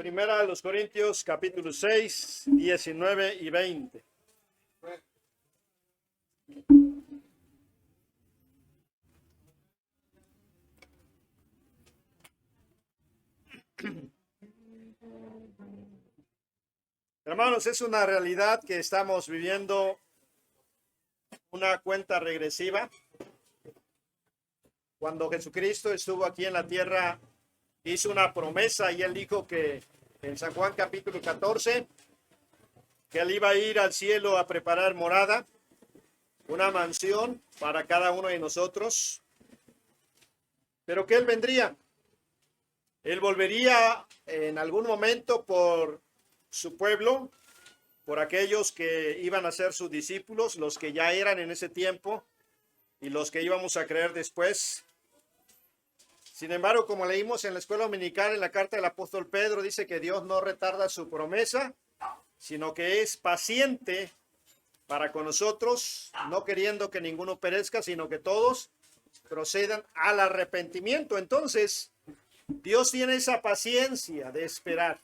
Primera de los Corintios, capítulo 6, 19 y 20. Hermanos, es una realidad que estamos viviendo una cuenta regresiva. Cuando Jesucristo estuvo aquí en la tierra, hizo una promesa y él dijo que en San Juan capítulo 14, que él iba a ir al cielo a preparar morada, una mansión para cada uno de nosotros, pero que él vendría. Él volvería en algún momento por su pueblo, por aquellos que iban a ser sus discípulos, los que ya eran en ese tiempo y los que íbamos a creer después. Sin embargo, como leímos en la escuela dominical, en la carta del apóstol Pedro, dice que Dios no retarda su promesa, sino que es paciente para con nosotros, no queriendo que ninguno perezca, sino que todos procedan al arrepentimiento. Entonces, Dios tiene esa paciencia de esperar.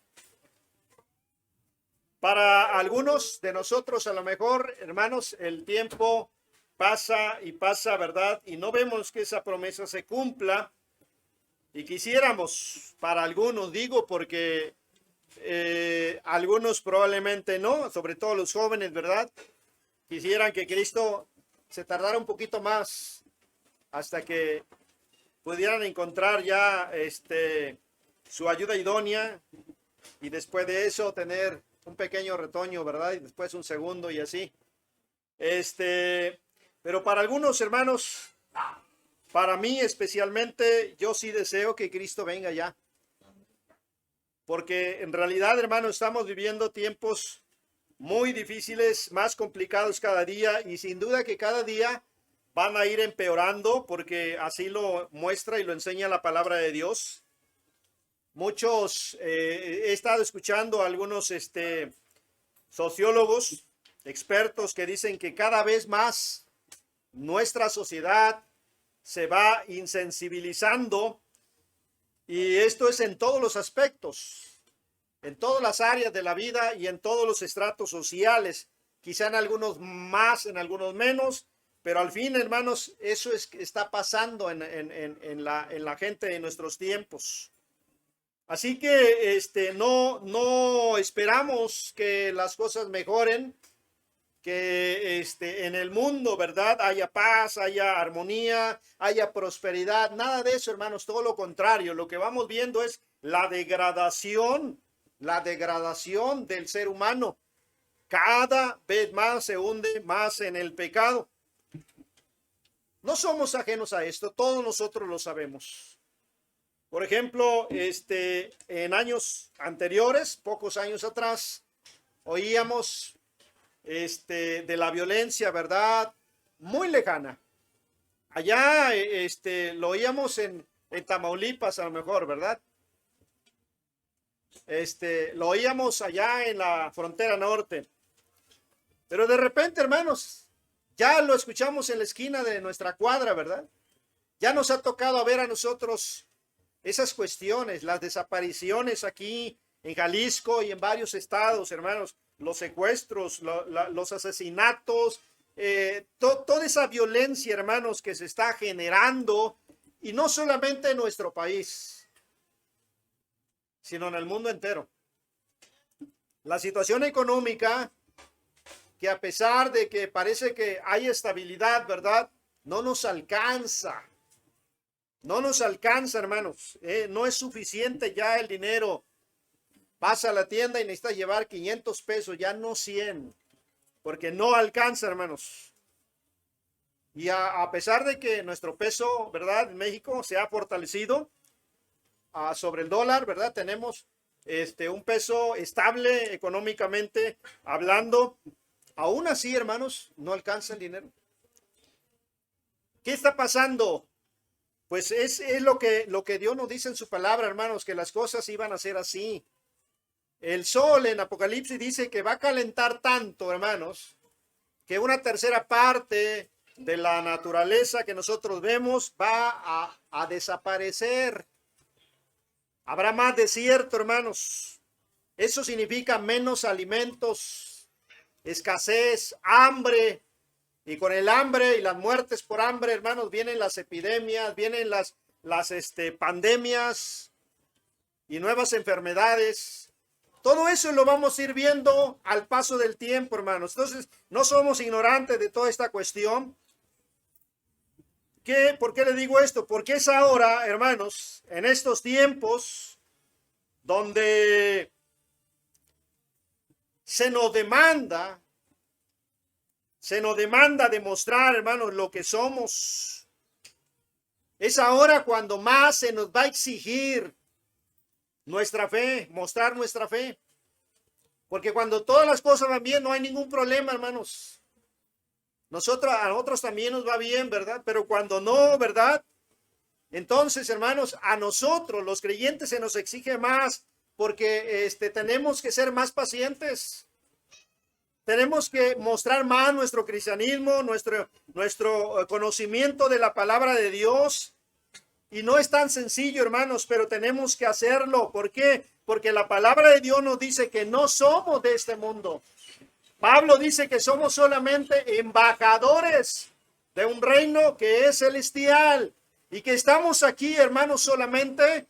Para algunos de nosotros, a lo mejor, hermanos, el tiempo pasa y pasa, ¿verdad? Y no vemos que esa promesa se cumpla. Y quisiéramos, para algunos digo, porque algunos probablemente no, sobre todo los jóvenes, ¿verdad? Quisieran que Cristo se tardara un poquito más hasta que pudieran encontrar ya su ayuda idónea y después de eso tener un pequeño retoño, ¿verdad? Y después un segundo y así. Pero para algunos hermanos, para mí especialmente, yo sí deseo que Cristo venga ya. Porque en realidad, hermanos, estamos viviendo tiempos muy difíciles, más complicados cada día y sin duda que cada día van a ir empeorando porque así lo muestra y lo enseña la palabra de Dios. Muchos, he estado escuchando a algunos sociólogos, expertos que dicen que cada vez más nuestra sociedad se va insensibilizando y esto es en todos los aspectos, en todas las áreas de la vida y en todos los estratos sociales, quizá en algunos más, en algunos menos, pero al fin, hermanos, eso es que está pasando en la gente de nuestros tiempos. Así que no esperamos que las cosas mejoren, que en el mundo, ¿verdad? Haya paz, haya armonía, haya prosperidad, nada de eso, hermanos, todo lo contrario. Lo que vamos viendo es la degradación del ser humano. Cada vez más se hunde más en el pecado. No somos ajenos a esto, todos nosotros lo sabemos. Por ejemplo, en años anteriores, pocos años atrás, oíamos de la violencia, ¿verdad? Muy lejana. Allá, lo oíamos en Tamaulipas, a lo mejor, ¿verdad? Lo oíamos allá en la frontera norte. Pero de repente, hermanos, ya lo escuchamos en la esquina de nuestra cuadra, ¿verdad? Ya nos ha tocado ver a nosotros esas cuestiones, las desapariciones aquí en Jalisco y en varios estados, hermanos, los secuestros, los asesinatos, toda esa violencia, hermanos, que se está generando, y no solamente en nuestro país, sino en el mundo entero. La situación económica, que a pesar de que parece que hay estabilidad, ¿verdad? No nos alcanza. No nos alcanza, hermanos. No es suficiente ya el dinero. Vas a la tienda y necesitas llevar 500 pesos, ya no 100, porque no alcanza, hermanos. Y a pesar de que nuestro peso, ¿verdad? En México se ha fortalecido sobre el dólar, ¿verdad? Tenemos un peso estable económicamente hablando. Aún así, hermanos, no alcanza el dinero. ¿Qué está pasando? Pues es lo que Dios nos dice en su palabra, hermanos, que las cosas iban a ser así. El sol en Apocalipsis dice que va a calentar tanto, hermanos, que una tercera parte de la naturaleza que nosotros vemos va a desaparecer. Habrá más desierto, hermanos. Eso significa menos alimentos, escasez, hambre. Y con el hambre y las muertes por hambre, hermanos, vienen las epidemias, vienen las pandemias y nuevas enfermedades. Todo eso lo vamos a ir viendo al paso del tiempo, hermanos. Entonces, no somos ignorantes de toda esta cuestión. ¿Por qué le digo esto? Porque es ahora, hermanos, en estos tiempos donde se nos demanda demostrar, hermanos, lo que somos. Es ahora cuando más se nos va a exigir nuestra fe, mostrar nuestra fe. Porque cuando todas las cosas van bien, no hay ningún problema, hermanos. A nosotros también nos va bien, ¿verdad? Pero cuando no, ¿verdad? Entonces, hermanos, a nosotros, los creyentes, se nos exige más, porque tenemos que ser más pacientes. Tenemos que mostrar más nuestro cristianismo, nuestro conocimiento de la palabra de Dios. Y no es tan sencillo, hermanos, pero tenemos que hacerlo. ¿Por qué? Porque la palabra de Dios nos dice que no somos de este mundo. Pablo dice que somos solamente embajadores de un reino que es celestial y que estamos aquí, hermanos, solamente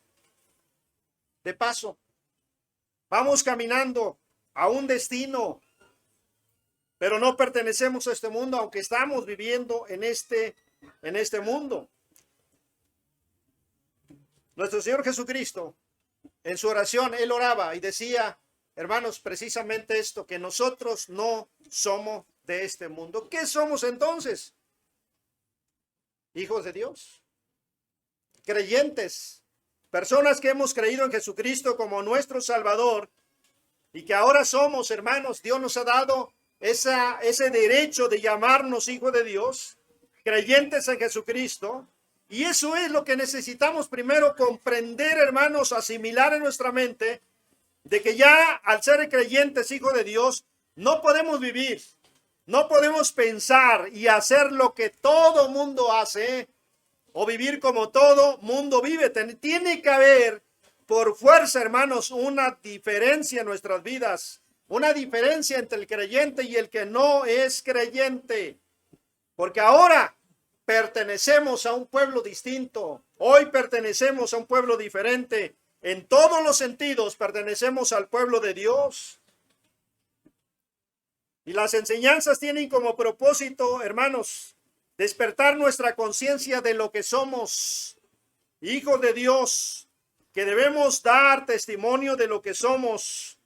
de paso. Vamos caminando a un destino, pero no pertenecemos a este mundo, aunque estamos viviendo en este mundo. Nuestro Señor Jesucristo, en su oración, Él oraba y decía, hermanos, precisamente esto, que nosotros no somos de este mundo. ¿Qué somos entonces? Hijos de Dios, creyentes, personas que hemos creído en Jesucristo como nuestro Salvador y que ahora somos, hermanos, Dios nos ha dado ese derecho de llamarnos hijos de Dios, creyentes en Jesucristo. Y eso es lo que necesitamos primero comprender, hermanos, asimilar en nuestra mente, de que ya al ser creyentes, hijos de Dios, no podemos vivir, no podemos pensar y hacer lo que todo mundo hace, o vivir como todo mundo vive. Tiene que haber, por fuerza, hermanos, una diferencia en nuestras vidas. Una diferencia entre el creyente y el que no es creyente. Porque ahora pertenecemos a un pueblo distinto. Hoy pertenecemos a un pueblo diferente. En todos los sentidos pertenecemos al pueblo de Dios. Y las enseñanzas tienen como propósito, hermanos, despertar nuestra conciencia de lo que somos. Hijos de Dios, que debemos dar testimonio de lo que somos.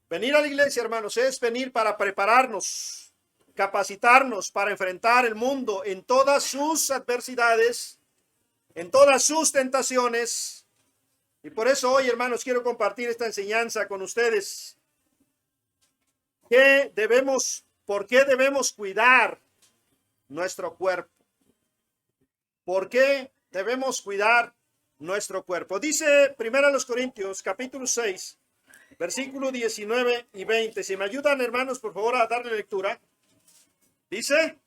Venir a la iglesia, hermanos, es venir para prepararnos, capacitarnos para enfrentar el mundo en todas sus adversidades, en todas sus tentaciones. Y por eso hoy, hermanos, quiero compartir esta enseñanza con ustedes. ¿Por qué debemos cuidar nuestro cuerpo? ¿Por qué debemos cuidar nuestro cuerpo? Dice 1 Corintios, capítulo 6, versículo 19 y 20. Si me ayudan, hermanos, por favor, a darle lectura. Dice,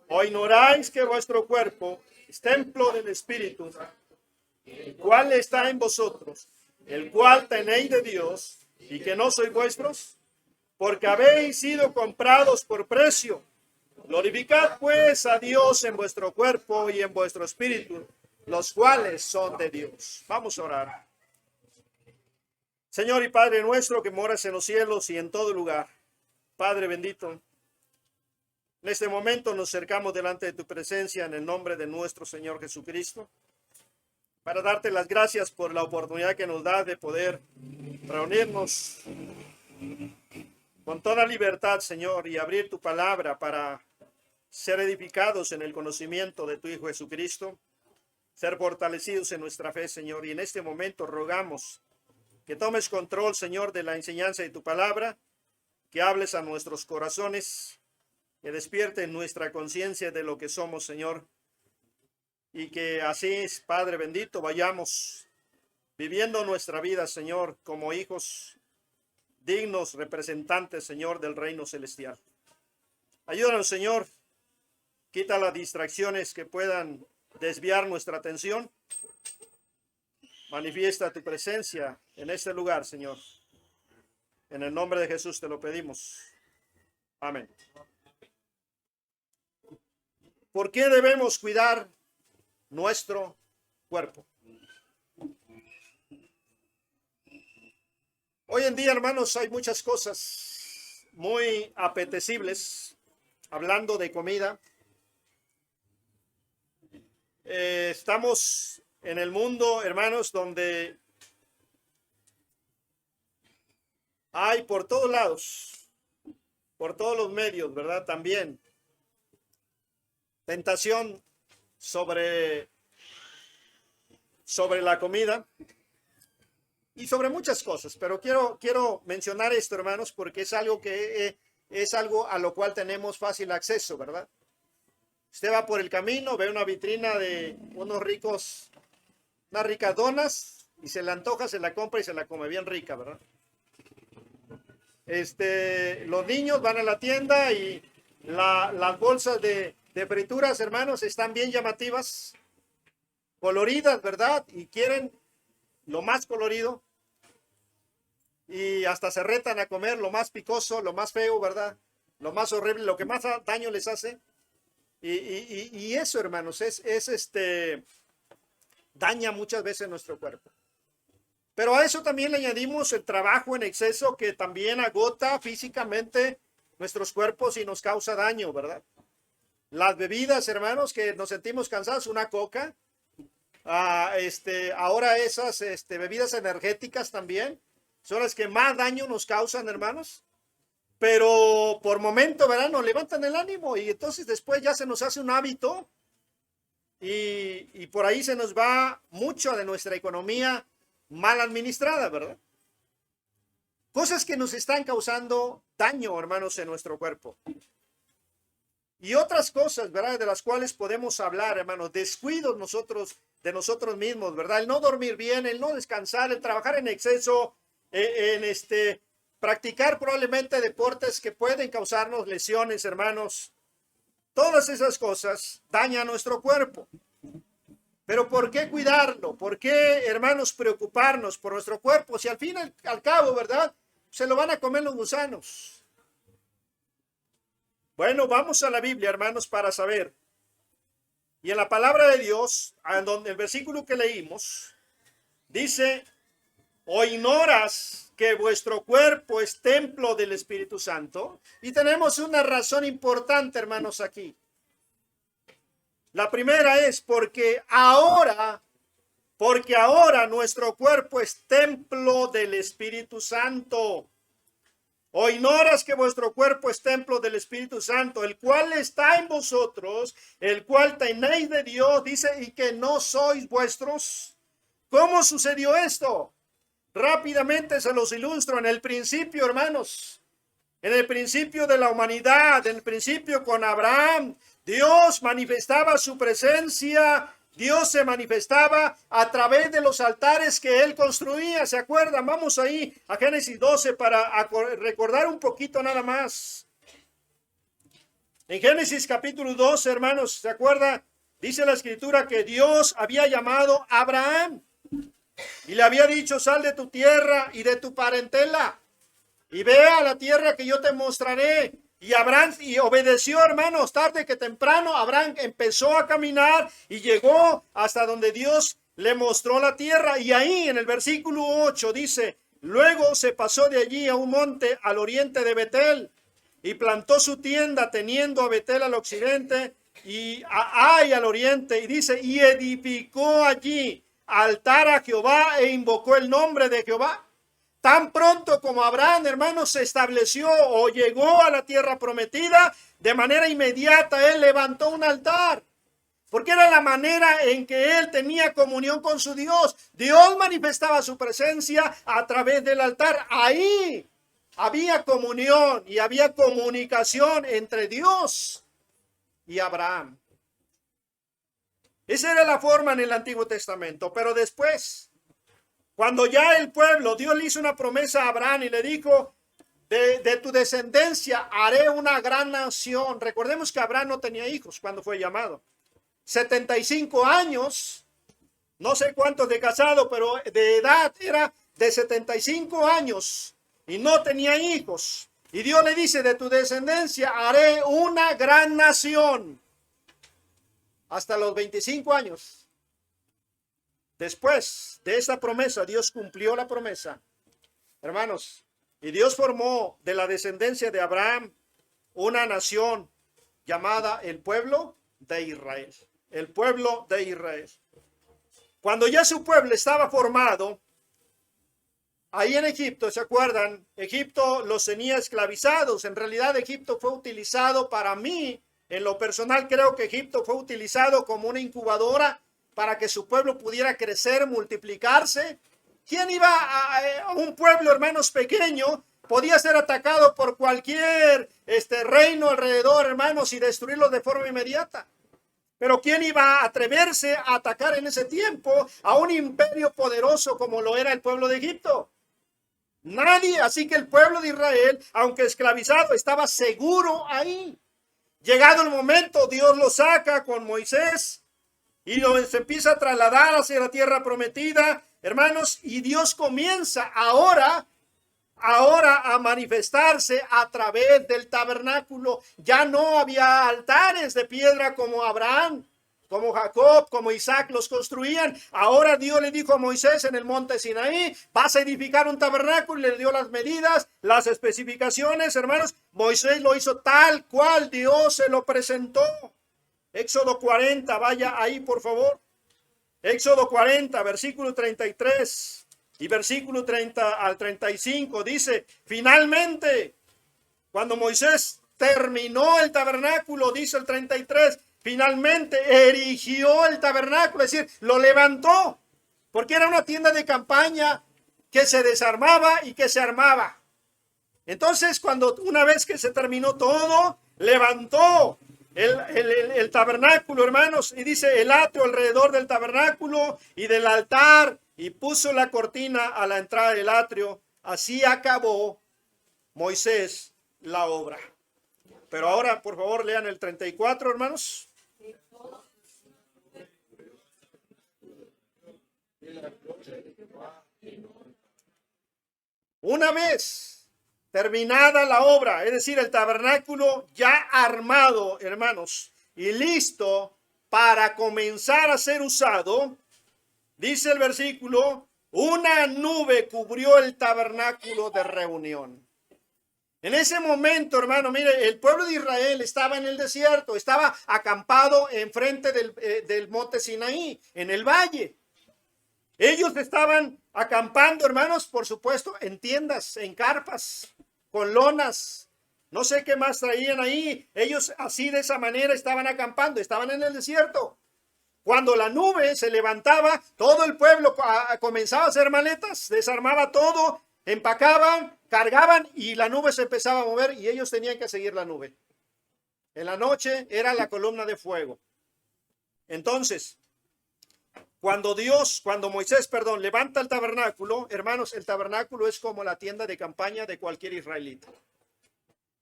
¿o ignoráis que vuestro cuerpo es templo del Espíritu, el cual está en vosotros, el cual tenéis de Dios, y que no sois vuestros? Porque habéis sido comprados por precio. Glorificad pues a Dios en vuestro cuerpo y en vuestro espíritu, los cuales son de Dios. Vamos a orar. Señor y Padre nuestro que moras en los cielos y en todo lugar, Padre bendito, en este momento nos acercamos delante de tu presencia en el nombre de nuestro Señor Jesucristo, para darte las gracias por la oportunidad que nos da de poder reunirnos con toda libertad, Señor, y abrir tu palabra para ser edificados en el conocimiento de tu Hijo Jesucristo, ser fortalecidos en nuestra fe, Señor. Y en este momento rogamos que tomes control, Señor, de la enseñanza de tu palabra, que hables a nuestros corazones, que despierte nuestra conciencia de lo que somos, Señor, y que así, Padre bendito, vayamos viviendo nuestra vida, Señor, como hijos dignos representantes, Señor, del reino celestial. Ayúdanos, Señor. Quita las distracciones que puedan desviar nuestra atención. Manifiesta tu presencia en este lugar, Señor. En el nombre de Jesús te lo pedimos. Amén. ¿Por qué debemos cuidar nuestro cuerpo? Hoy en día, hermanos, hay muchas cosas muy apetecibles. Hablando de comida, estamos en el mundo, hermanos, donde hay por todos lados, por todos los medios, ¿verdad? También tentación sobre la comida y sobre muchas cosas, pero quiero mencionar esto, hermanos, porque es algo que es algo a lo cual tenemos fácil acceso, ¿verdad? Usted va por el camino, ve una vitrina de unas ricas donas y se le antoja, se la compra y se la come bien rica, ¿verdad? Los niños van a la tienda y las bolsas de frituras, hermanos, están bien llamativas, coloridas, ¿verdad? Y quieren lo más colorido y hasta se retan a comer lo más picoso, lo más feo, ¿verdad? Lo más horrible, lo que más daño les hace. Y eso, hermanos, daña muchas veces nuestro cuerpo. Pero a eso también le añadimos el trabajo en exceso que también agota físicamente nuestros cuerpos y nos causa daño, ¿verdad? Las bebidas, hermanos, que nos sentimos cansados, una coca, ahora esas bebidas energéticas también son las que más daño nos causan, hermanos. Pero por momento, ¿verdad? Nos levantan el ánimo y entonces después ya se nos hace un hábito y por ahí se nos va mucho de nuestra economía mal administrada, ¿verdad? Cosas que nos están causando daño, hermanos, en nuestro cuerpo. Y otras cosas, ¿verdad? De las cuales podemos hablar, hermanos. Descuidos de nosotros mismos, ¿verdad? El no dormir bien, el no descansar, el trabajar en exceso, practicar probablemente deportes que pueden causarnos lesiones, hermanos. Todas esas cosas dañan nuestro cuerpo. Pero ¿por qué cuidarlo? ¿Por qué, hermanos, preocuparnos por nuestro cuerpo? Si al fin y al cabo, ¿verdad? Se lo van a comer los gusanos. Bueno, vamos a la Biblia, hermanos, para saber. Y en la palabra de Dios, en donde el versículo que leímos, dice: ¿o ignoras que vuestro cuerpo es templo del Espíritu Santo? Y tenemos una razón importante, hermanos, aquí. La primera es porque ahora nuestro cuerpo es templo del Espíritu Santo. ¿O ignoras que vuestro cuerpo es templo del Espíritu Santo, el cual está en vosotros, el cual tenéis de Dios? Dice, y que no sois vuestros. ¿Cómo sucedió esto? Rápidamente se los ilustro. En el principio, hermanos, en el principio de la humanidad, en el principio con Abraham, Dios manifestaba su presencia. Dios se manifestaba a través de los altares que él construía. ¿Se acuerdan? Vamos ahí a Génesis 12 para recordar un poquito nada más. En Génesis capítulo 12, hermanos, ¿se acuerdan? Dice la escritura que Dios había llamado a Abraham y le había dicho: sal de tu tierra y de tu parentela y ve a la tierra que yo te mostraré. Y Abraham obedeció, hermanos. Tarde que temprano Abraham empezó a caminar y llegó hasta donde Dios le mostró la tierra. Y ahí en el versículo 8 dice: luego se pasó de allí a un monte al oriente de Betel y plantó su tienda, teniendo a Betel al occidente y a Ai al oriente. Y dice: y edificó allí altar a Jehová e invocó el nombre de Jehová. Tan pronto como Abraham, hermanos, se estableció o llegó a la tierra prometida, de manera inmediata él levantó un altar, porque era la manera en que él tenía comunión con su Dios. Dios manifestaba su presencia a través del altar. Ahí había comunión y había comunicación entre Dios y Abraham. Esa era la forma en el Antiguo Testamento, pero después, cuando ya el pueblo, Dios le hizo una promesa a Abraham y le dijo: de tu descendencia haré una gran nación. Recordemos que Abraham no tenía hijos cuando fue llamado. 75 años no sé cuántos de casado, pero de edad era de 75 años y no tenía hijos. Y Dios le dice, de tu descendencia haré una gran nación. Hasta los 25 años. Después de esta promesa, Dios cumplió la promesa, hermanos, y Dios formó de la descendencia de Abraham una nación llamada el pueblo de Israel. El pueblo de Israel. Cuando ya su pueblo estaba formado, ahí en Egipto, ¿se acuerdan? Egipto los tenía esclavizados. En realidad Egipto fue utilizado para mí. En lo personal creo que Egipto fue utilizado como una incubadora para que su pueblo pudiera crecer, multiplicarse. ¿Quién iba a un pueblo, hermanos, pequeño? Podía ser atacado por cualquier reino alrededor, hermanos, y destruirlo de forma inmediata. Pero ¿quién iba a atreverse a atacar en ese tiempo a un imperio poderoso como lo era el pueblo de Egipto? Nadie. Así que el pueblo de Israel, aunque esclavizado, estaba seguro ahí. Llegado el momento, Dios lo saca con Moisés y se empieza a trasladar hacia la tierra prometida, hermanos, y Dios comienza ahora a manifestarse a través del tabernáculo. Ya no había altares de piedra como Abraham, como Jacob, como Isaac los construían. Ahora Dios le dijo a Moisés en el monte Sinaí, vas a edificar un tabernáculo, y le dio las medidas, las especificaciones, hermanos. Moisés lo hizo tal cual Dios se lo presentó. Éxodo 40, vaya ahí por favor. Éxodo 40, versículo 33 y versículo 30 al 35 dice, finalmente, cuando Moisés terminó el tabernáculo, dice el 33, finalmente erigió el tabernáculo, es decir, lo levantó, porque era una tienda de campaña que se desarmaba y que se armaba. Entonces, una vez que se terminó todo, levantó el tabernáculo, hermanos, y dice el atrio alrededor del tabernáculo y del altar, y puso la cortina a la entrada del atrio. Así acabó Moisés la obra. Pero ahora, por favor, lean el 34, hermanos. Una vez terminada la obra, es decir, el tabernáculo ya armado, hermanos, y listo para comenzar a ser usado, dice el versículo, una nube cubrió el tabernáculo de reunión. En ese momento, hermano, mire, el pueblo de Israel estaba en el desierto, estaba acampado enfrente del monte Sinaí, en el valle. Ellos estaban acampando, hermanos, por supuesto, en tiendas, en carpas, con lonas. No sé qué más traían ahí. Ellos así de esa manera estaban acampando, estaban en el desierto. Cuando la nube se levantaba, todo el pueblo comenzaba a hacer maletas, desarmaba todo, empacaban, cargaban y la nube se empezaba a mover y ellos tenían que seguir la nube. En la noche era la columna de fuego. Entonces, cuando Moisés, levanta el tabernáculo, hermanos, el tabernáculo es como la tienda de campaña de cualquier israelita.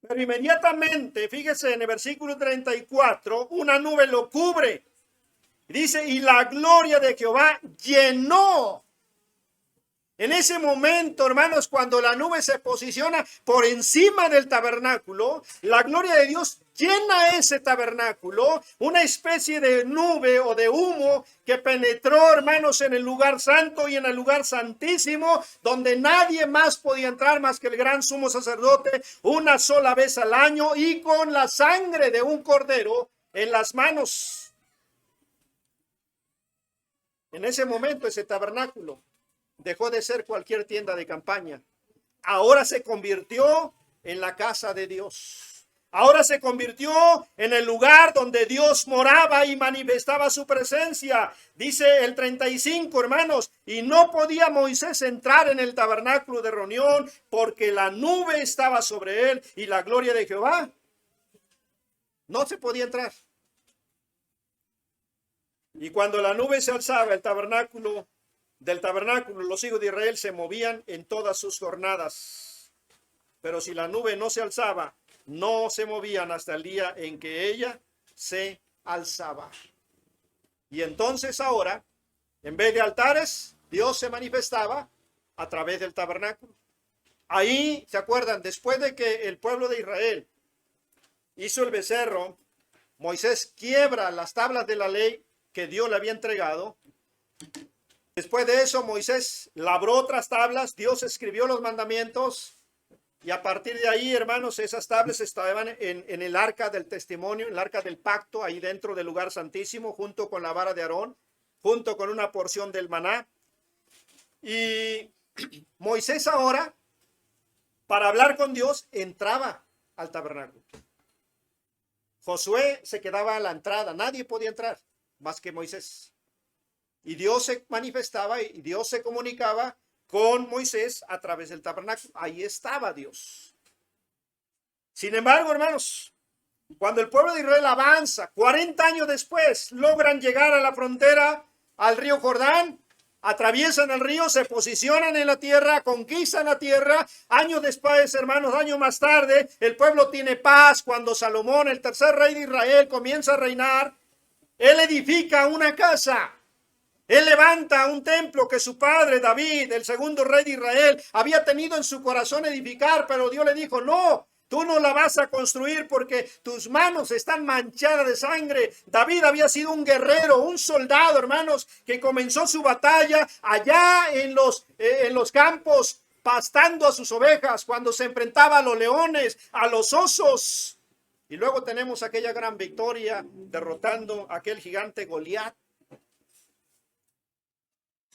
Pero inmediatamente, fíjese en el versículo 34, una nube lo cubre. Dice, y la gloria de Jehová llenó. En ese momento, hermanos, cuando la nube se posiciona por encima del tabernáculo, la gloria de Dios llena ese tabernáculo, una especie de nube o de humo que penetró, hermanos, en el lugar santo y en el lugar santísimo, donde nadie más podía entrar más que el gran sumo sacerdote, una sola vez al año y con la sangre de un cordero en las manos. En ese momento, ese tabernáculo dejó de ser cualquier tienda de campaña. Ahora se convirtió en la casa de Dios. Ahora se convirtió en el lugar donde Dios moraba y manifestaba su presencia. Dice el 35, hermanos, y no podía Moisés entrar en el tabernáculo de reunión porque la nube estaba sobre él y la gloria de Jehová. No se podía entrar. Y cuando la nube se alzaba, del tabernáculo, los hijos de Israel se movían en todas sus jornadas. Pero si la nube no se alzaba, no se movían hasta el día en que ella se alzaba. Y entonces ahora, En vez de altares, Dios se manifestaba a través del tabernáculo. Ahí, ¿se acuerdan? Después de que el pueblo de Israel hizo el becerro, Moisés quiebra las tablas de la ley que Dios le había entregado. Después de eso, Moisés labró otras tablas, Dios escribió los mandamientos, y a partir de ahí, hermanos, esas tablas estaban en el arca del testimonio, en el arca del pacto, ahí dentro del lugar santísimo, junto con la vara de Aarón, junto con una porción del maná. Y Moisés ahora, para hablar con Dios, entraba al tabernáculo. Josué se quedaba a la entrada, nadie podía entrar más que Moisés. Y Dios se manifestaba y Dios se comunicaba con Moisés a través del tabernáculo. Ahí estaba Dios. Sin embargo, hermanos, cuando el pueblo de Israel avanza, 40 años después, logran llegar a la frontera, al río Jordán, atraviesan el río, se posicionan en la tierra, conquistan la tierra. Años después, hermanos, años más tarde, el pueblo tiene paz. Cuando Salomón, el tercer rey de Israel, comienza a reinar, él edifica una casa. Él levanta un templo que su padre David, el segundo rey de Israel, había tenido en su corazón edificar, pero Dios le dijo, no, tú no la vas a construir porque tus manos están manchadas de sangre. David había sido un guerrero, un soldado, hermanos, que comenzó su batalla allá en los campos, pastando a sus ovejas, cuando se enfrentaba a los leones, a los osos. Y luego tenemos aquella gran victoria derrotando a aquel gigante Goliat.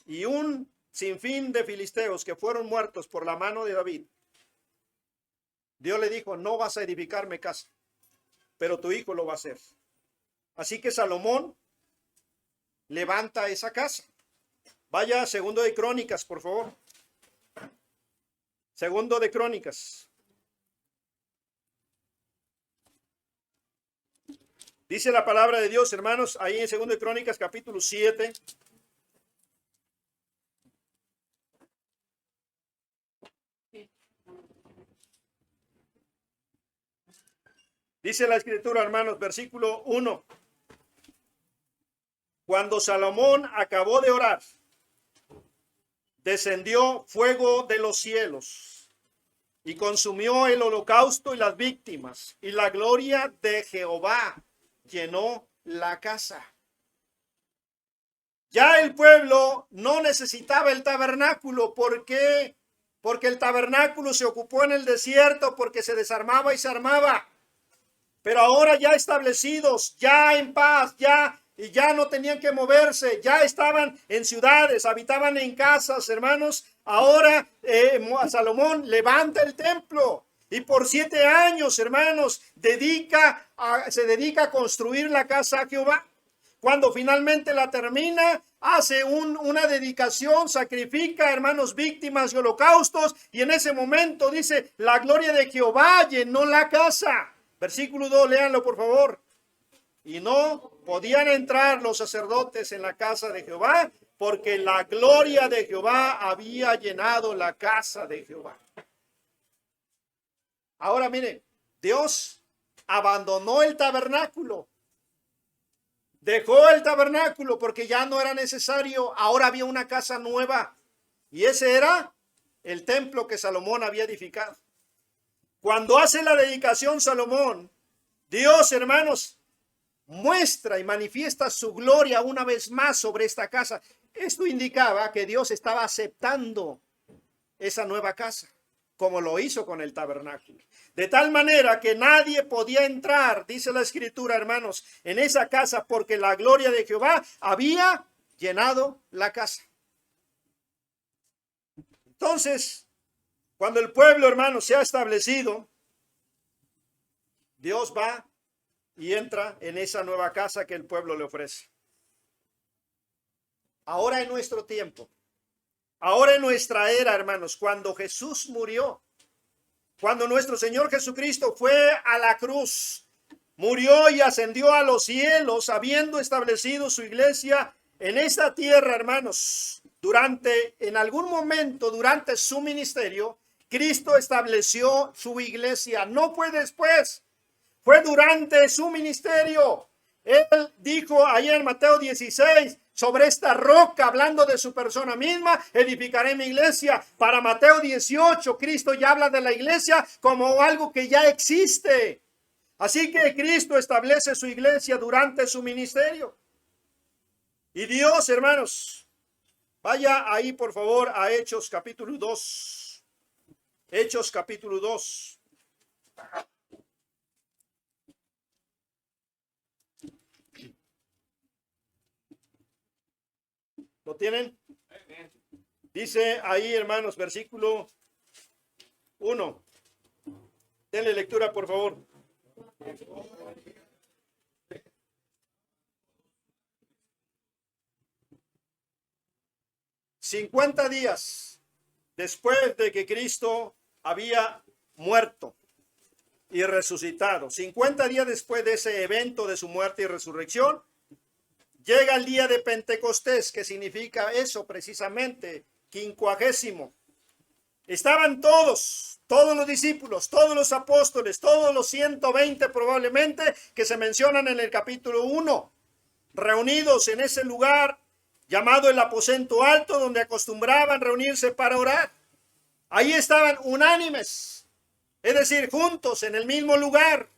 Y un sinfín de filisteos que fueron muertos por la mano de David. Dios le dijo, no vas a edificarme casa, pero tu hijo lo va a hacer. Así que Salomón levanta esa casa. Vaya a Segundo de Crónicas, por favor. Segundo de Crónicas. Dice la palabra de Dios, hermanos, ahí en Segundo de Crónicas, capítulo 7. Dice la escritura, hermanos, versículo 1. Cuando Salomón acabó de orar, descendió fuego de los cielos y consumió el holocausto y las víctimas, y la gloria de Jehová llenó la casa. Ya el pueblo no necesitaba el tabernáculo. ¿Por qué? Porque el tabernáculo se ocupó en el desierto, porque se desarmaba y se armaba. Pero ahora ya establecidos, ya en paz, ya no tenían que moverse, ya estaban en ciudades, habitaban en casas, hermanos. Ahora Salomón levanta el templo y por 7 años, hermanos, se dedica a construir la casa a Jehová. Cuando finalmente la termina, hace una dedicación, sacrifica, hermanos, víctimas y holocaustos, y en ese momento dice, la gloria de Jehová llenó la casa. Versículo 2, léanlo por favor. Y no podían entrar los sacerdotes en la casa de Jehová, porque la gloria de Jehová había llenado la casa de Jehová. Ahora miren, Dios abandonó el tabernáculo. Dejó el tabernáculo porque ya no era necesario. Ahora había una casa nueva. Y ese era el templo que Salomón había edificado. Cuando hace la dedicación Salomón, Dios, hermanos, muestra y manifiesta su gloria una vez más sobre esta casa. Esto indicaba que Dios estaba aceptando esa nueva casa, como lo hizo con el tabernáculo. De tal manera que nadie podía entrar, dice la escritura, hermanos, en esa casa, porque la gloria de Jehová había llenado la casa. Entonces, cuando el pueblo, hermanos, se ha establecido, Dios va y entra en esa nueva casa que el pueblo le ofrece. Ahora en nuestro tiempo, ahora en nuestra era, hermanos, cuando Jesús murió, cuando nuestro Señor Jesucristo fue a la cruz, murió y ascendió a los cielos, habiendo establecido su iglesia en esta tierra, hermanos, en algún momento, durante su ministerio, Cristo estableció su iglesia. No fue después, fue durante su ministerio. Él dijo allá en Mateo 16, sobre esta roca, hablando de su persona misma, edificaré mi iglesia. Para Mateo 18, Cristo ya habla de la iglesia como algo que ya existe. Así que Cristo establece su iglesia durante su ministerio. Y Dios, hermanos, vaya ahí por favor a Hechos capítulo 2. Hechos capítulo 2. ¿Lo tienen? Dice ahí, hermanos, versículo 1. Denle lectura, por favor. $50 días después de que Cristo había muerto y resucitado, 50 días después de ese evento de su muerte y resurrección, llega el día de Pentecostés, que significa eso precisamente, 50. Estaban todos los discípulos, todos los apóstoles, todos los 120 probablemente que se mencionan en el capítulo 1, reunidos en ese lugar llamado el aposento alto, donde acostumbraban reunirse para orar. Ahí estaban unánimes, es decir, juntos en el mismo lugar.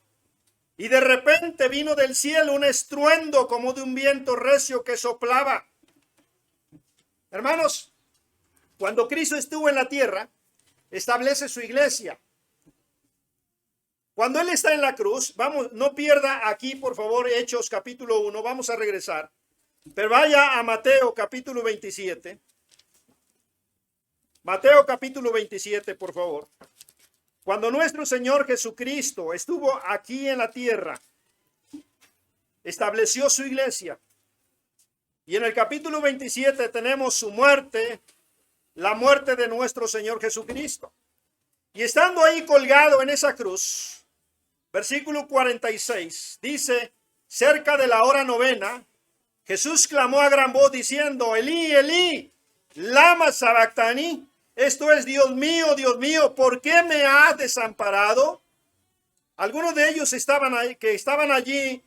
Y de repente vino del cielo un estruendo como de un viento recio que soplaba. Hermanos, cuando Cristo estuvo en la tierra, establece su iglesia. Cuando Él está en la cruz, vamos, no pierda aquí por favor Hechos capítulo 1, vamos a regresar. Pero vaya a Mateo capítulo 27. Mateo capítulo 27, por favor. Cuando nuestro Señor Jesucristo estuvo aquí en la tierra, estableció su iglesia. Y en el capítulo 27 tenemos su muerte, la muerte de nuestro Señor Jesucristo. Y estando ahí colgado en esa cruz, versículo 46, dice, cerca de la hora novena, Jesús clamó a gran voz diciendo, Elí, Elí, lama sabactani. Esto es, Dios mío, ¿por qué me has desamparado? Algunos de ellos que estaban allí,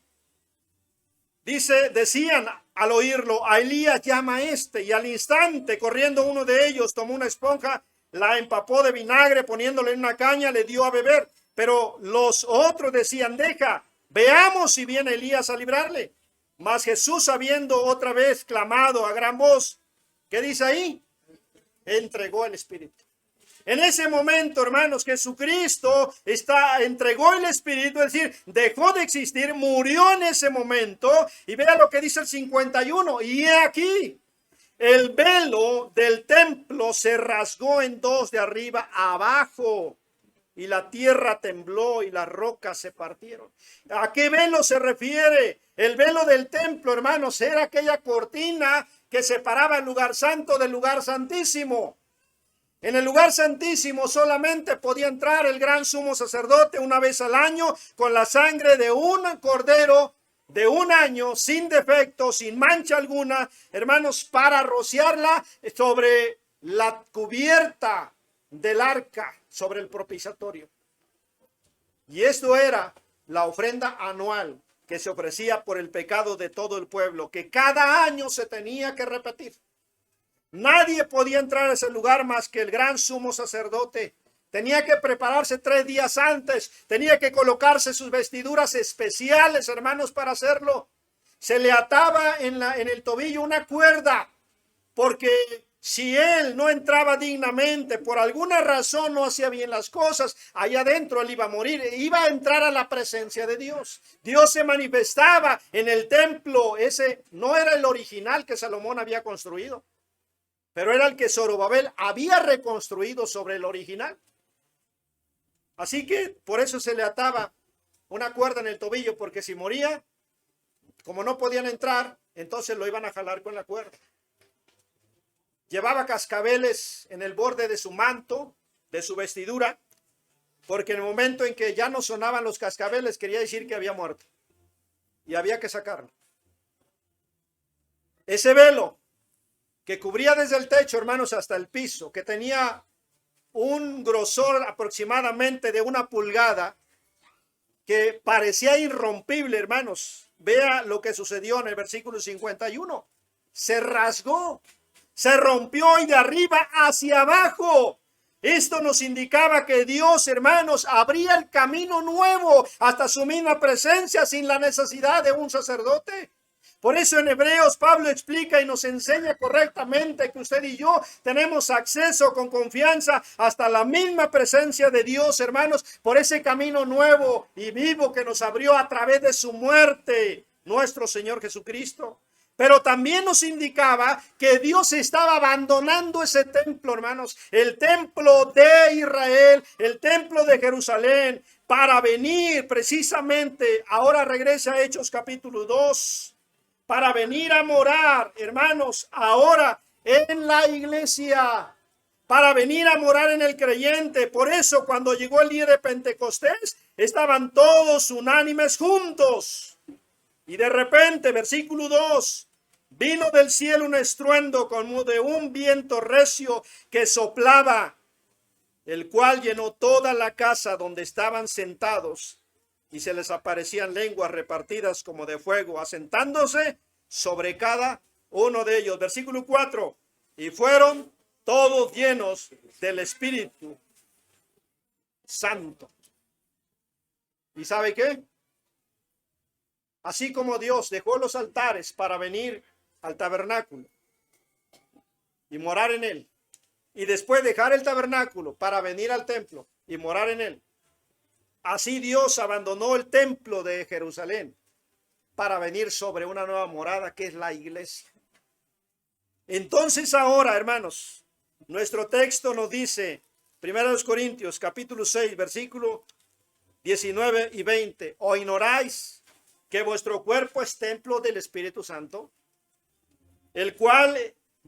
decían al oírlo, a Elías llama a este. Y al instante, corriendo uno de ellos, tomó una esponja, la empapó de vinagre, poniéndole en una caña, le dio a beber. Pero los otros decían, deja, veamos si viene Elías a librarle. Mas Jesús, habiendo otra vez clamado a gran voz, ¿qué dice ahí? Entregó el Espíritu. En ese momento, hermanos, Jesucristo entregó el Espíritu, es decir, dejó de existir, murió en ese momento. Y vea lo que dice el 51. Y he aquí, el velo del templo se rasgó en dos de arriba abajo. Y la tierra tembló y las rocas se partieron. ¿A qué velo se refiere? El velo del templo, hermanos, era aquella cortina que separaba el lugar santo del lugar santísimo. En el lugar santísimo solamente podía entrar el gran sumo sacerdote una vez al año con la sangre de un cordero de un año, sin defecto, sin mancha alguna, hermanos, para rociarla sobre la cubierta del arca, sobre el propiciatorio. Y esto era la ofrenda anual que se ofrecía por el pecado de todo el pueblo, que cada año se tenía que repetir. Nadie podía entrar a ese lugar más que el gran sumo sacerdote. Tenía que prepararse 3 días antes, tenía que colocarse sus vestiduras especiales, hermanos, para hacerlo. Se le ataba en el tobillo una cuerda, porque si él no entraba dignamente, por alguna razón no hacía bien las cosas, allá adentro él iba a morir, iba a entrar a la presencia de Dios. Dios se manifestaba en el templo, ese no era el original que Salomón había construido, pero era el que Zorobabel había reconstruido sobre el original. Así que por eso se le ataba una cuerda en el tobillo, porque si moría, como no podían entrar, entonces lo iban a jalar con la cuerda. Llevaba cascabeles en el borde de su manto, de su vestidura, porque en el momento en que ya no sonaban los cascabeles, quería decir que había muerto. Y había que sacarlo. Ese velo que cubría desde el techo, hermanos, hasta el piso, que tenía un grosor aproximadamente de 1 pulgada, que parecía irrompible, hermanos. vea lo que sucedió en el versículo 51. Se rasgó, se rompió y de arriba hacia abajo. Esto nos indicaba que Dios, hermanos, abría el camino nuevo hasta su misma presencia sin la necesidad de un sacerdote. Por eso en Hebreos Pablo explica y nos enseña correctamente que usted y yo tenemos acceso con confianza hasta la misma presencia de Dios, hermanos, por ese camino nuevo y vivo que nos abrió a través de su muerte, nuestro Señor Jesucristo. Pero también nos indicaba que Dios estaba abandonando ese templo, hermanos, el templo de Israel, el templo de Jerusalén, para venir precisamente, ahora regresa a Hechos capítulo 2, para venir a morar, hermanos, ahora en la iglesia, para venir a morar en el creyente. Por eso cuando llegó el día de Pentecostés, estaban todos unánimes juntos. Y de repente, versículo 2, vino del cielo un estruendo como de un viento recio que soplaba, el cual llenó toda la casa donde estaban sentados, y se les aparecían lenguas repartidas como de fuego, asentándose sobre cada uno de ellos. Versículo 4, y fueron todos llenos del Espíritu Santo. ¿Y sabe qué? Así como Dios dejó los altares para venir al tabernáculo y morar en él, y después dejar el tabernáculo para venir al templo y morar en él, así Dios abandonó el templo de Jerusalén para venir sobre una nueva morada que es la iglesia. Entonces ahora, hermanos, nuestro texto nos dice, 1 Corintios capítulo 6, versículo 19 y 20, ¿o ignoráis que vuestro cuerpo es templo del Espíritu Santo, el cual,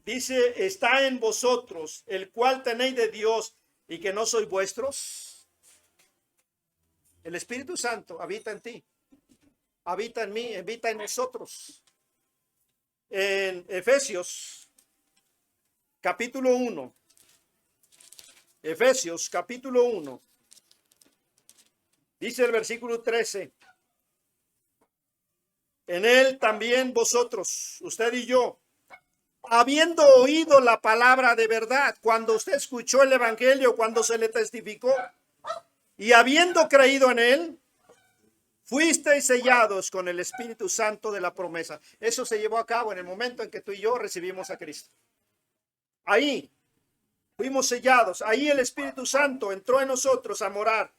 dice, está en vosotros, el cual tenéis de Dios, y que no sois vuestros? El Espíritu Santo habita en ti, habita en mí, habita en nosotros. En Efesios capítulo 1, Efesios capítulo 1, dice el versículo 13, en él también vosotros, usted y yo, habiendo oído la palabra de verdad, cuando usted escuchó el evangelio, cuando se le testificó, y habiendo creído en él, fuisteis sellados con el Espíritu Santo de la promesa. Eso se llevó a cabo en el momento en que tú y yo recibimos a Cristo. Ahí fuimos sellados, ahí el Espíritu Santo entró en nosotros a morar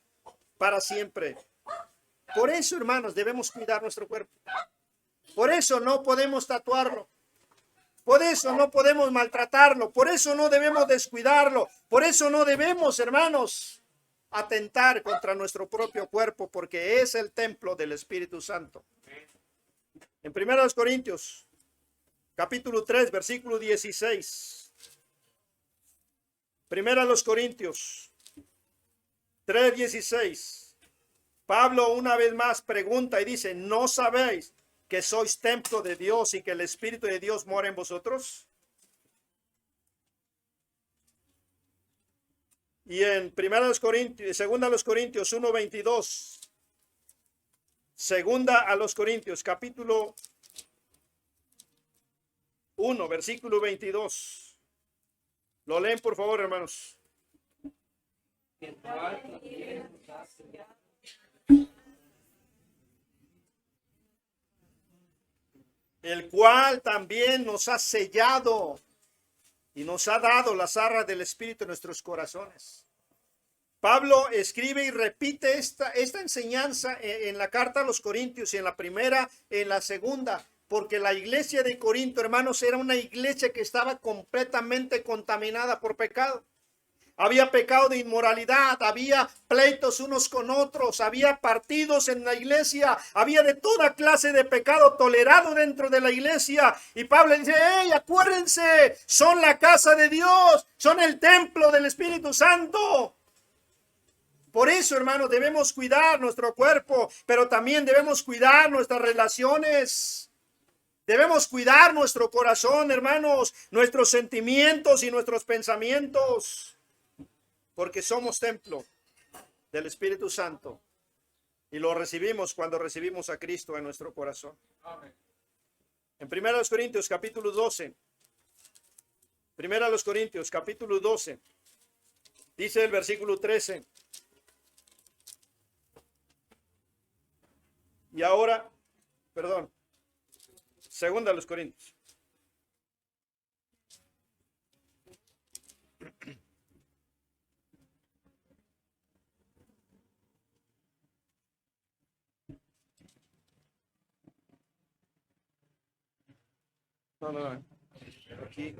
para siempre. Por eso, hermanos, debemos cuidar nuestro cuerpo. Por eso no podemos tatuarlo. Por eso no podemos maltratarlo. Por eso no debemos descuidarlo. Por eso no debemos, hermanos, atentar contra nuestro propio cuerpo, porque es el templo del Espíritu Santo. En 1 Corintios, capítulo 3, versículo 16. 1 Corintios 3, 16. Pablo una vez más pregunta y dice, ¿no sabéis que sois templo de Dios y que el Espíritu de Dios mora en vosotros? Y en 2 Corintios 1, 22. Segunda a los Corintios, capítulo 1, versículo 22. Lo leen, por favor, hermanos. El cual también nos ha sellado y nos ha dado las arras del Espíritu en nuestros corazones. Pablo escribe y repite esta enseñanza en la carta a los Corintios, y en la primera, en la segunda, porque la iglesia de Corinto, hermanos, era una iglesia que estaba completamente contaminada por pecado. Había pecado de inmoralidad, había pleitos unos con otros, había partidos en la iglesia, había de toda clase de pecado tolerado dentro de la iglesia. Y Pablo dice, hey, acuérdense, son la casa de Dios, son el templo del Espíritu Santo. Por eso, hermanos, debemos cuidar nuestro cuerpo, pero también debemos cuidar nuestras relaciones. Debemos cuidar nuestro corazón, hermanos, nuestros sentimientos y nuestros pensamientos, porque somos templo del Espíritu Santo. Y lo recibimos cuando recibimos a Cristo en nuestro corazón. En 1 Corintios capítulo 12. 1 Corintios capítulo 12. Dice el versículo 13. Y ahora, perdón, 2 Corintios. No. Aquí.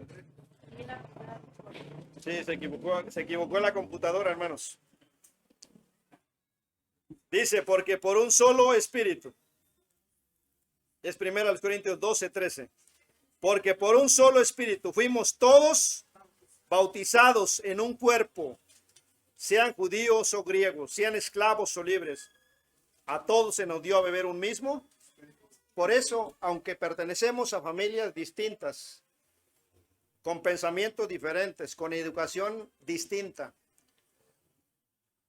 Sí, se equivocó la computadora, hermanos. Dice, porque por un solo espíritu. Es 1 Corintios 12, 13. Porque por un solo espíritu fuimos todos bautizados en un cuerpo, sean judíos o griegos, sean esclavos o libres. A todos se nos dio a beber un mismo. Por eso, aunque pertenecemos a familias distintas, con pensamientos diferentes, con educación distinta,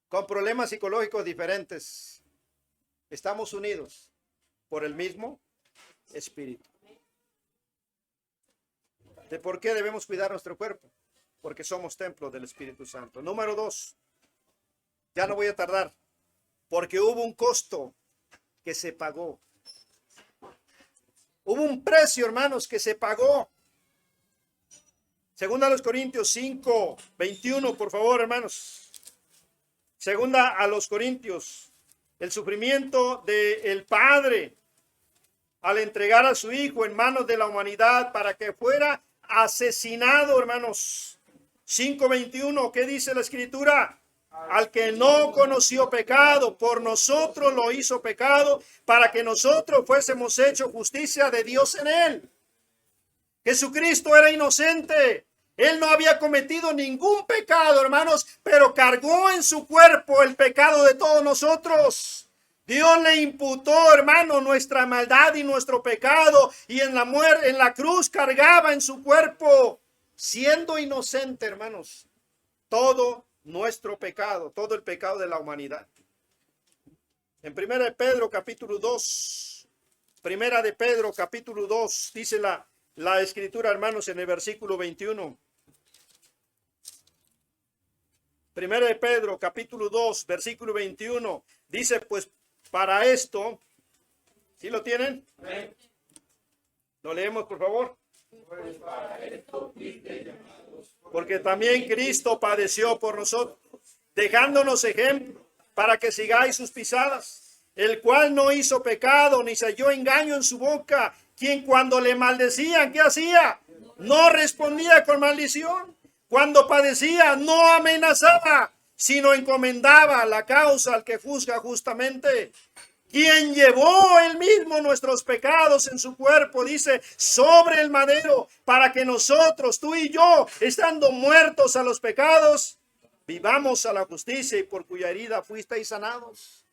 con problemas psicológicos diferentes, estamos unidos por el mismo espíritu. ¿De por qué debemos cuidar nuestro cuerpo? Porque somos templo del Espíritu Santo. Número 2, ya no voy a tardar, porque hubo un costo que se pagó. Hubo un precio, hermanos, que se pagó. Segunda a los Corintios 5, 21, por favor, hermanos. Segunda a los Corintios, el sufrimiento del Padre al entregar a su Hijo en manos de la humanidad para que fuera asesinado, hermanos. 5:21, ¿qué dice la Escritura? Al que no conoció pecado, por nosotros lo hizo pecado, para que nosotros fuésemos hechos justicia de Dios en él. Jesucristo era inocente. Él no había cometido ningún pecado, hermanos, pero cargó en su cuerpo el pecado de todos nosotros. Dios le imputó, hermano, nuestra maldad y nuestro pecado, y en la cruz cargaba en su cuerpo, siendo inocente, hermanos, todo nuestro pecado, todo el pecado de la humanidad. En 1 de Pedro capítulo 2, 1 de Pedro capítulo 2, dice la Escritura, hermanos, en el versículo 21. 1 de Pedro capítulo 2, versículo 21, dice, pues para esto, ¿sí lo tienen? ¿Sí? ¿Lo leemos, por favor? Pues para esto fuiste llamados, porque también Cristo padeció por nosotros, dejándonos ejemplo para que sigáis sus pisadas, el cual no hizo pecado ni se halló engaño en su boca, quien cuando le maldecían, ¿qué hacía? No respondía con maldición. Cuando padecía, no amenazaba, sino encomendaba la causa al que juzga justamente, quien llevó él mismo nuestros pecados en su cuerpo, dice, sobre el madero, para que nosotros, tú y yo, estando muertos a los pecados, vivamos a la justicia, y por cuya herida fuisteis sanados.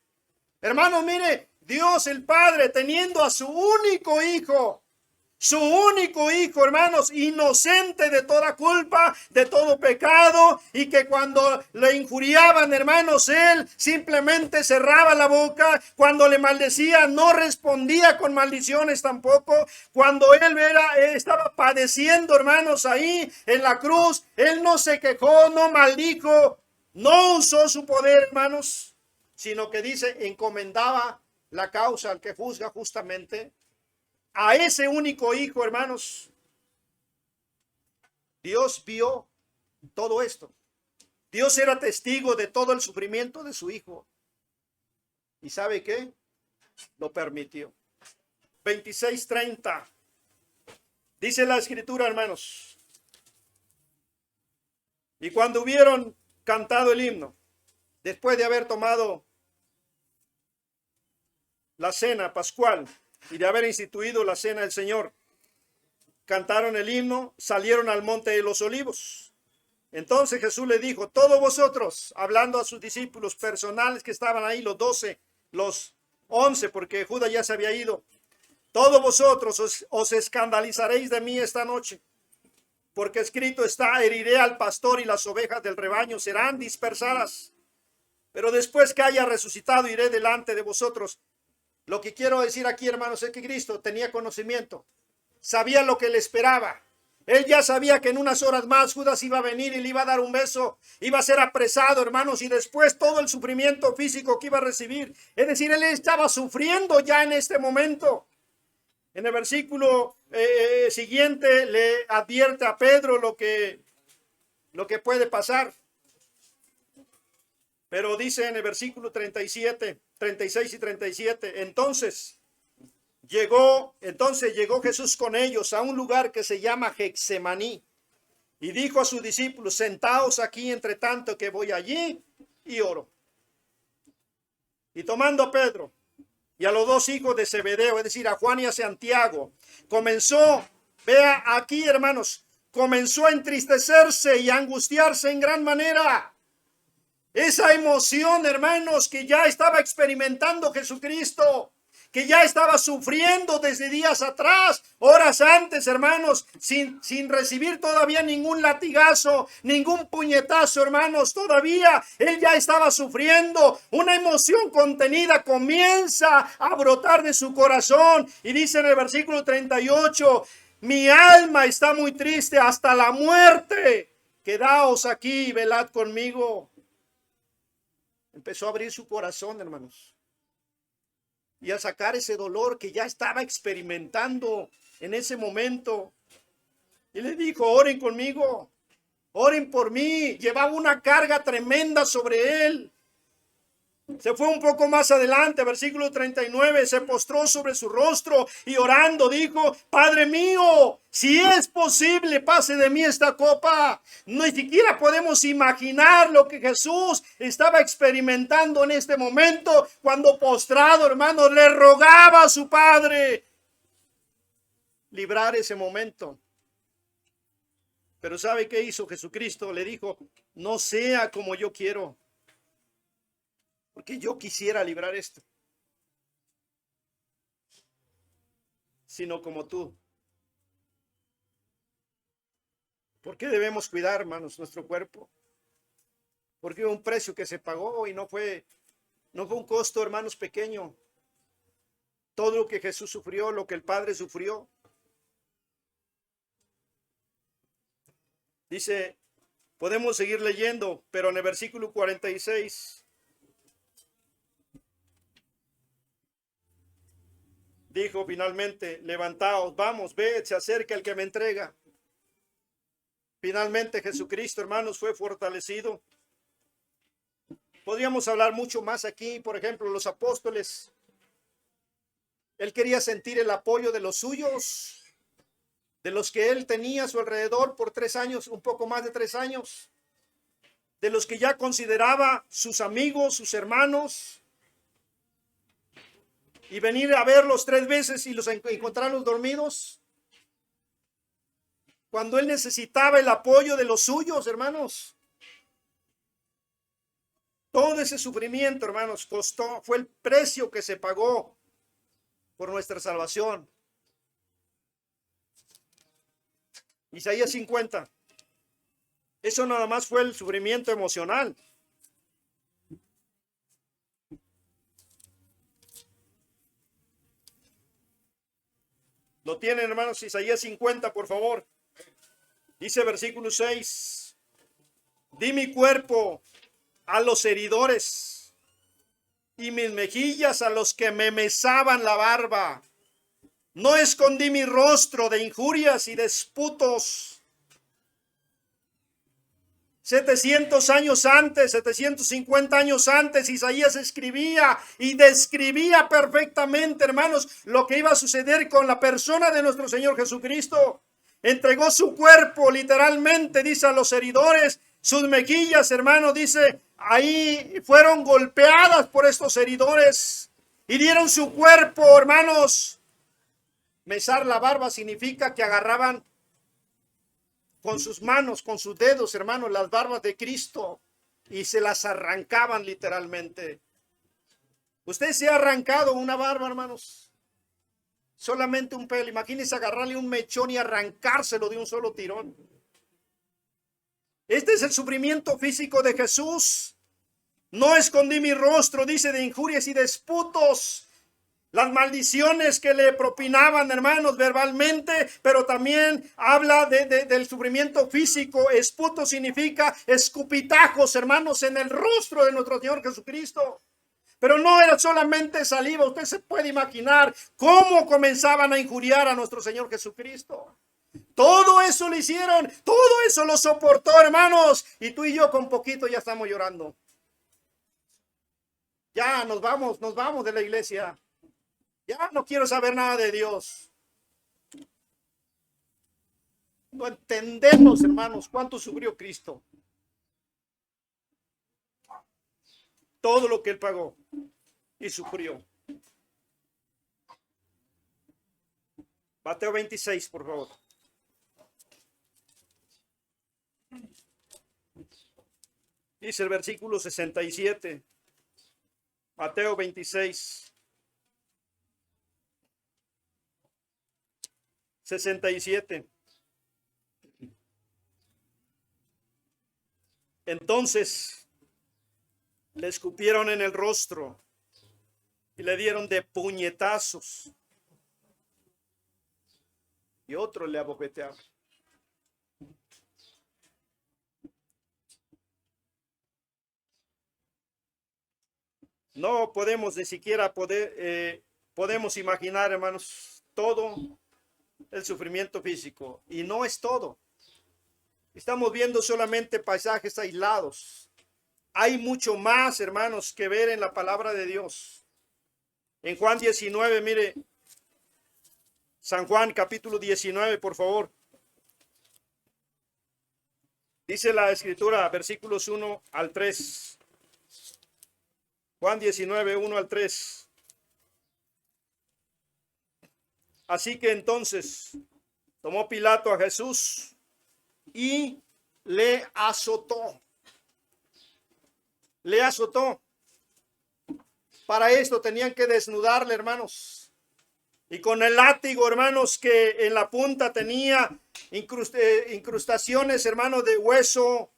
Hermanos, mire, Dios el Padre, teniendo a su único hijo, hermanos, inocente de toda culpa, de todo pecado, y que cuando le injuriaban, hermanos, él simplemente cerraba la boca. Cuando le maldecía, no respondía con maldiciones tampoco. Cuando él estaba padeciendo, hermanos, ahí en la cruz, él no se quejó, no maldijo, no usó su poder, hermanos, sino que dice, encomendaba la causa al que juzga justamente. A ese único hijo, hermanos, Dios vio todo esto. Dios era testigo de todo el sufrimiento de su hijo. ¿Y sabe qué? Lo permitió. 26:30. Dice la Escritura, hermanos. Y cuando hubieron cantado el himno, después de haber tomado la cena pascual y de haber instituido la cena del Señor, cantaron el himno, salieron al monte de los olivos. Entonces Jesús le dijo, todos vosotros, hablando a sus discípulos personales que estaban ahí, los 12, los 11, porque Judas ya se había ido, todos vosotros os escandalizaréis de mí esta noche, porque escrito está, heriré al pastor y las ovejas del rebaño serán dispersadas. pero después que haya resucitado iré delante de vosotros. Lo que quiero decir aquí, hermanos, es que Cristo tenía conocimiento, sabía lo que le esperaba. Él ya sabía que en unas horas más Judas iba a venir y le iba a dar un beso, iba a ser apresado, hermanos, y después todo el sufrimiento físico que iba a recibir. Es decir, él estaba sufriendo ya en este momento. En el versículo siguiente le advierte a Pedro lo que puede pasar. Pero dice en el versículo 37, 36 y 37, entonces llegó Jesús con ellos a un lugar que se llama Getsemaní y dijo a sus discípulos, sentaos aquí entre tanto que voy allí y oro. Y tomando a Pedro y a los dos hijos de Zebedeo, es decir, a Juan y a Santiago, comenzó, vea aquí, hermanos, comenzó a entristecerse y a angustiarse en gran manera. Esa emoción, hermanos, que ya estaba experimentando Jesucristo, que ya estaba sufriendo desde días atrás, horas antes, hermanos, sin recibir todavía ningún latigazo, ningún puñetazo, hermanos, todavía él ya estaba sufriendo. Una emoción contenida comienza a brotar de su corazón y dice en el versículo 38, mi alma está muy triste hasta la muerte, quedaos aquí y velad conmigo. Empezó a abrir su corazón, hermanos, y a sacar ese dolor que ya estaba experimentando en ese momento. Y le dijo, oren conmigo, oren por mí. Llevaba una carga tremenda sobre él. Se fue un poco más adelante, versículo 39, se postró sobre su rostro y orando dijo, Padre mío, si es posible, pase de mí esta copa. Ni siquiera podemos imaginar lo que Jesús estaba experimentando en este momento, cuando postrado, hermano, le rogaba a su Padre librar ese momento. Pero ¿sabe qué hizo Jesucristo? Le dijo, no sea como yo quiero, porque yo quisiera librar esto, sino como tú. ¿Por qué debemos cuidar, hermanos, nuestro cuerpo? Porque hubo un precio que se pagó y no fue un costo, hermanos, pequeño. Todo lo que Jesús sufrió, lo que el Padre sufrió. Dice, podemos seguir leyendo, pero en el versículo 46 dijo finalmente, levantaos, vamos, ved, se acerca el que me entrega. Finalmente Jesucristo, hermanos, fue fortalecido. Podríamos hablar mucho más aquí, por ejemplo, los apóstoles. Él quería sentir el apoyo de los suyos, de los que él tenía a su alrededor por 3 años, un poco más de 3 años, de los que ya consideraba sus amigos, sus hermanos, y venir a verlos 3 veces y los encontrarlos dormidos, cuando él necesitaba el apoyo de los suyos, hermanos. Todo ese sufrimiento, hermanos, fue el precio que se pagó por nuestra salvación. Isaías 50. Eso nada más fue el sufrimiento emocional. Lo tienen, hermanos, Isaías 50, por favor. Dice versículo 6. Di mi cuerpo a los heridores y mis mejillas a los que me mesaban la barba. No escondí mi rostro de injurias y disputos. 750 años antes, Isaías escribía y describía perfectamente, hermanos, lo que iba a suceder con la persona de nuestro Señor Jesucristo. Entregó su cuerpo, literalmente, dice, a los heridores. Sus mejillas, hermanos, dice, ahí fueron golpeadas por estos heridores y dieron su cuerpo, hermanos. Mesar la barba significa que agarraban con sus manos, con sus dedos, hermanos, las barbas de Cristo y se las arrancaban literalmente. ¿Usted se ha arrancado una barba, hermanos? Solamente un pelo. Imagínense agarrarle un mechón y arrancárselo de un solo tirón. Este es el sufrimiento físico de Jesús. No escondí mi rostro, dice, de injurias y disputos. Las maldiciones que le propinaban, hermanos, verbalmente, pero también habla del sufrimiento físico. Esputo significa escupitajos, hermanos, en el rostro de nuestro Señor Jesucristo. Pero no era solamente saliva. Usted se puede imaginar cómo comenzaban a injuriar a nuestro Señor Jesucristo. Todo eso lo hicieron, todo eso lo soportó, hermanos. Y tú y yo con poquito ya estamos llorando. Ya nos vamos de la iglesia. Ya no quiero saber nada de Dios. No entendemos, hermanos, cuánto sufrió Cristo. Todo lo que Él pagó y sufrió. Mateo 26, por favor. Dice el versículo 67. Mateo 26. 67. Entonces le escupieron en el rostro y le dieron de puñetazos. Y otro le abofeteaba. No podemos ni siquiera podemos imaginar, hermanos, todo el sufrimiento físico. Y no es todo. Estamos viendo solamente paisajes aislados. Hay mucho más, hermanos, que ver en la palabra de Dios. En Juan 19, mire, San Juan capítulo 19, por favor. Dice la Escritura, versículos 1 al 3. Juan 19, 1 al 3. Así que entonces tomó Pilato a Jesús y le azotó. Le azotó. Para esto tenían que desnudarle, hermanos. Y con el látigo, hermanos, que en la punta tenía incrustaciones, hermanos, de hueso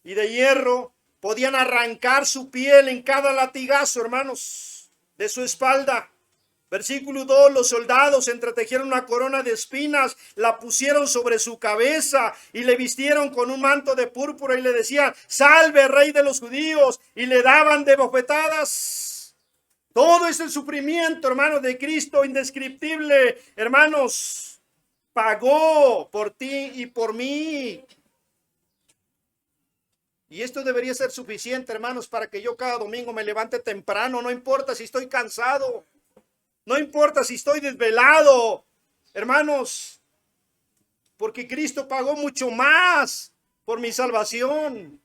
y de hierro, podían arrancar su piel en cada latigazo, hermanos, de su espalda. Versículo 2, los soldados entretejieron una corona de espinas, la pusieron sobre su cabeza y le vistieron con un manto de púrpura y le decían, salve, rey de los judíos, y le daban de bofetadas. Todo ese sufrimiento, hermanos, de Cristo indescriptible, hermanos, pagó por ti y por mí. Y esto debería ser suficiente, hermanos, para que yo cada domingo me levante temprano, no importa si estoy cansado. No importa si estoy desvelado, hermanos, porque Cristo pagó mucho más por mi salvación.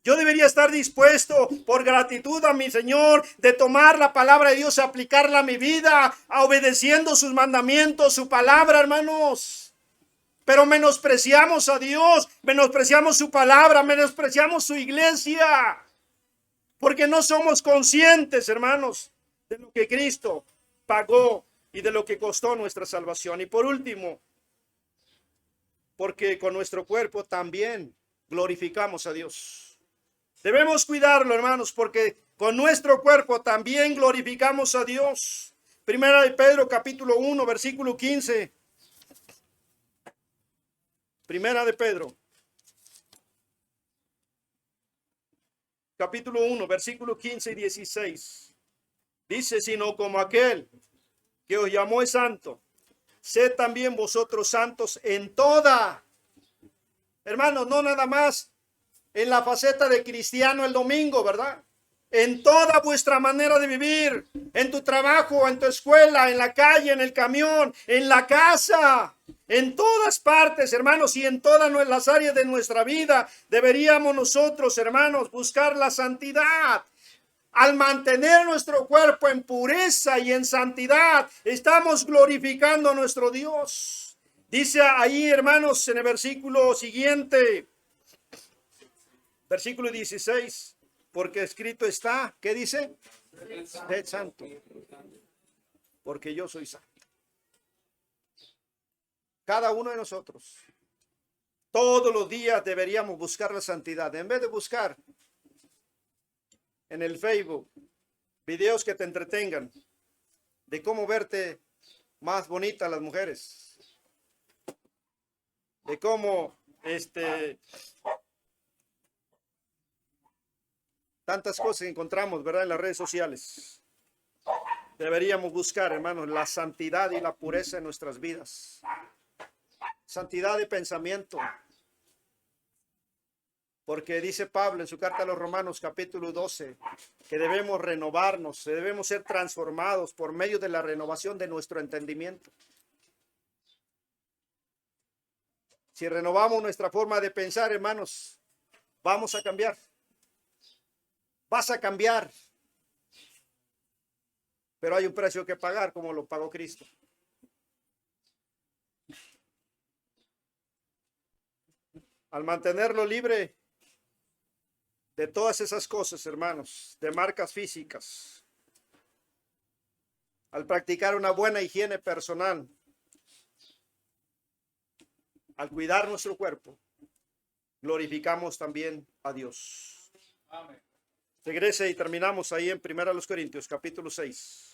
Yo debería estar dispuesto por gratitud a mi Señor de tomar la palabra de Dios, aplicarla a mi vida, obedeciendo sus mandamientos, su palabra, hermanos. Pero menospreciamos a Dios, menospreciamos su palabra, menospreciamos su iglesia, porque no somos conscientes, hermanos, de lo que Cristo pagó y de lo que costó nuestra salvación. Y por último, porque con nuestro cuerpo también glorificamos a Dios. Debemos cuidarlo, hermanos, porque con nuestro cuerpo también glorificamos a Dios. Primera de Pedro, capítulo 1, versículo 15. Primera de Pedro, capítulo 1, versículo 15 y 16. Dice, sino como aquel que os llamó es santo, sed también vosotros santos en toda. Hermanos, no nada más en la faceta de cristiano el domingo, ¿verdad? En toda vuestra manera de vivir, en tu trabajo, en tu escuela, en la calle, en el camión, en la casa, en todas partes, hermanos, y en todas las áreas de nuestra vida, deberíamos nosotros, hermanos, buscar la santidad. Al mantener nuestro cuerpo en pureza y en santidad, estamos glorificando a nuestro Dios. Dice ahí, hermanos, en el versículo siguiente, versículo 16, porque escrito está, ¿qué dice? Sed santo, porque yo soy santo. Cada uno de nosotros, todos los días deberíamos buscar la santidad, en vez de buscar en el Facebook, videos que te entretengan, de cómo verte más bonita las mujeres, de cómo tantas cosas que encontramos, ¿verdad?, en las redes sociales. Deberíamos buscar, hermanos, la santidad y la pureza en nuestras vidas. Santidad de pensamiento. Porque dice Pablo en su carta a los Romanos capítulo 12 que debemos renovarnos, debemos ser transformados por medio de la renovación de nuestro entendimiento. Si renovamos nuestra forma de pensar, hermanos, vamos a cambiar. Vas a cambiar. Pero hay un precio que pagar, como lo pagó Cristo. Al mantenerlo libre de todas esas cosas, hermanos, de marcas físicas, al practicar una buena higiene personal, al cuidar nuestro cuerpo, glorificamos también a Dios. Amén. Regrese y terminamos ahí en 1 Corintios, capítulo 6.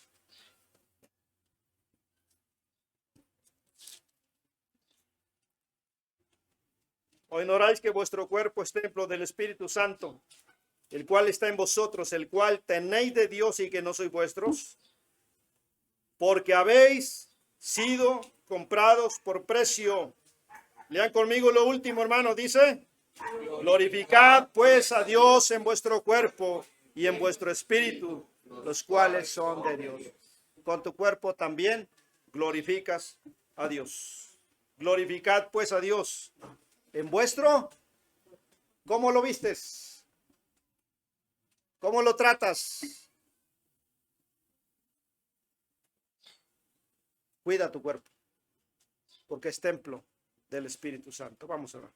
¿O ignoráis que vuestro cuerpo es templo del Espíritu Santo, el cual está en vosotros, el cual tenéis de Dios y que no sois vuestros? Porque habéis sido comprados por precio. Lean conmigo lo último, hermano, dice: glorificad pues a Dios en vuestro cuerpo y en vuestro espíritu, los cuales son de Dios. Con tu cuerpo también glorificas a Dios. Glorificad pues a Dios en vuestro. ¿Cómo lo vistes? ¿Cómo lo tratas? Cuida tu cuerpo, porque es templo del Espíritu Santo. Vamos a ver.